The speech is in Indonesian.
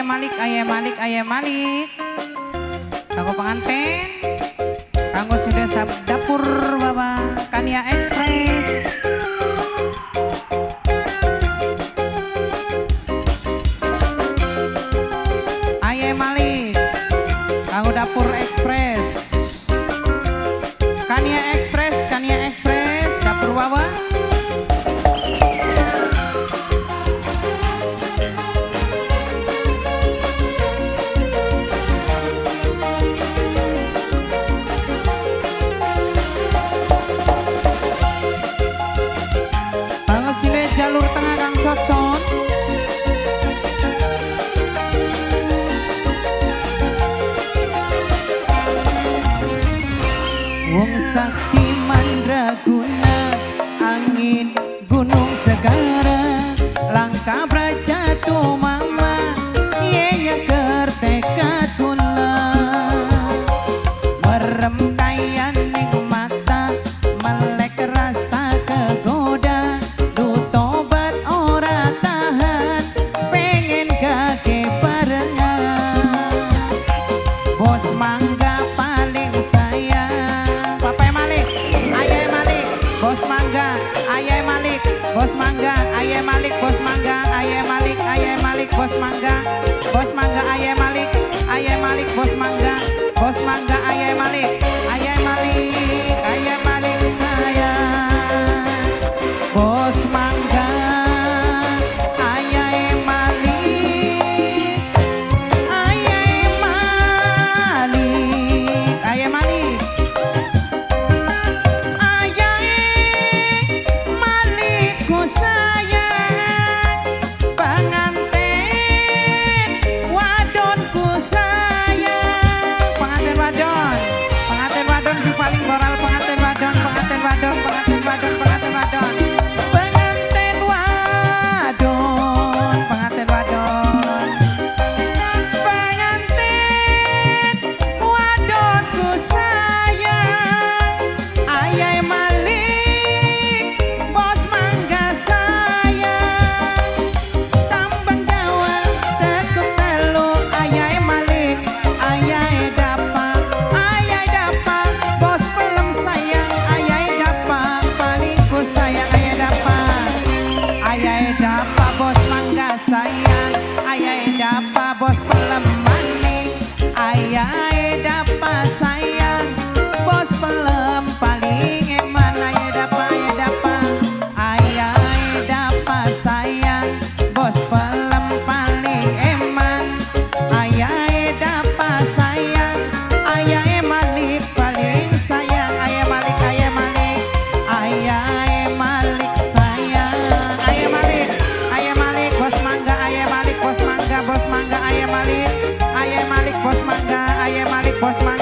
Ayah Malik. Kanggo pengantin, kanggo sudah sab dapur Bapak Kania Express. Ayah Malik, kanggo dapur Express. Kania Express, dapur Wawa. Sile jalur tengah Kang Cocon. Wong sakti mandraguna, angin gunung segara, langkah brajatu mama, yenya kerteka tula, merem kayan ning mata, melek rasa kegoda. Bos mangga paling sayang, Papa Malik, Ayah Malik, Bos mangga, Ayah Malik, Bos mangga, Ayah Malik, Bos mangga, Ayah Malik, Bos mangga, Bos mangga, Ayah Malik, Bos mangga, Bos mangga, Ayah Malik, Ayah Malik sayang, Bos mangga. Sayang, ayah dapa bos pelem maning, ayah dapa sayang, bos pelem paling eman, ayah dapa sayang, bos pelem paling eman, ayah dapa sayang, ayah Malik paling sayang, ayah Malik sayang, Bos mangga, Ayah Malik, Bos mangga.